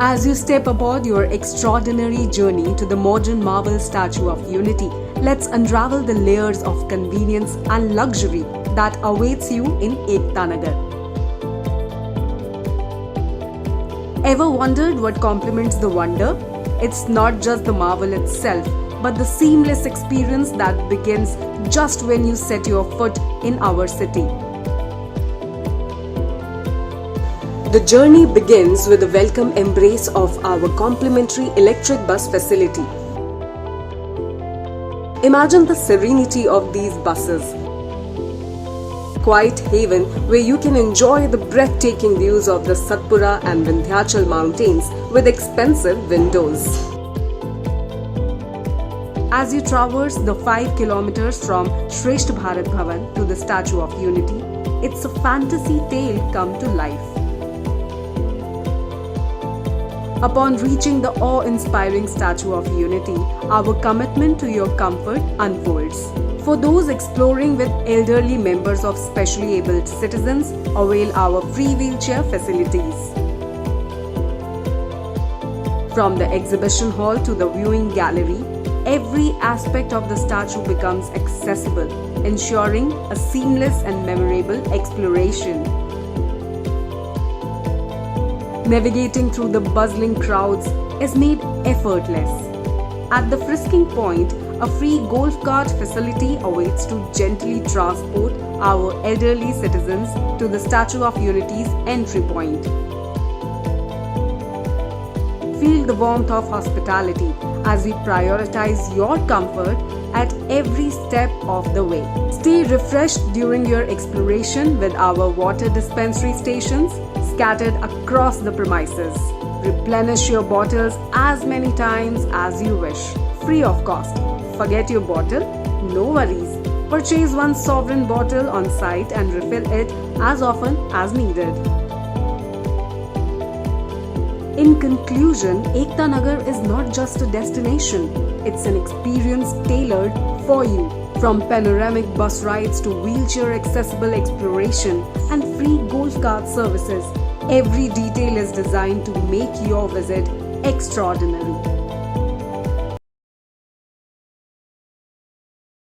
As you step aboard your extraordinary journey to the modern marble Statue of Unity, let's unravel the layers of convenience and luxury that awaits you in Ekta Nagar. Ever wondered what complements the wonder? It's not just the marble itself, but the seamless experience that begins just when you set your foot in our city. The journey begins with the welcome embrace of our complimentary electric bus facility. Imagine the serenity of these buses. Quiet haven where you can enjoy the breathtaking views of the Satpura and Vindhyachal mountains with expensive windows. As you traverse the 5 kilometers from Shrestha Bharat Bhavan to the Statue of Unity, it's a fantasy tale come to life. Upon reaching the awe-inspiring Statue of Unity, our commitment to your comfort unfolds. For those exploring with elderly members of specially abled citizens, avail our free wheelchair facilities. From the exhibition hall to the viewing gallery, every aspect of the statue becomes accessible, ensuring a seamless and memorable exploration. Navigating through the bustling crowds is made effortless. At the frisking point, a free golf cart facility awaits to gently transport our elderly citizens to the Statue of Unity's entry point. Feel the warmth of hospitality as we prioritize your comfort at every step of the way. Stay refreshed during your exploration with our water dispensary stations scattered across the premises. Replenish your bottles as many times as you wish, free of cost. Forget your bottle? No worries. Purchase one sovereign bottle on site and refill it as often as needed. In conclusion, Ekta Nagar is not just a destination, it's an experience tailored for you. From panoramic bus rides to wheelchair-accessible exploration and free golf cart services, every detail is designed to make your visit extraordinary.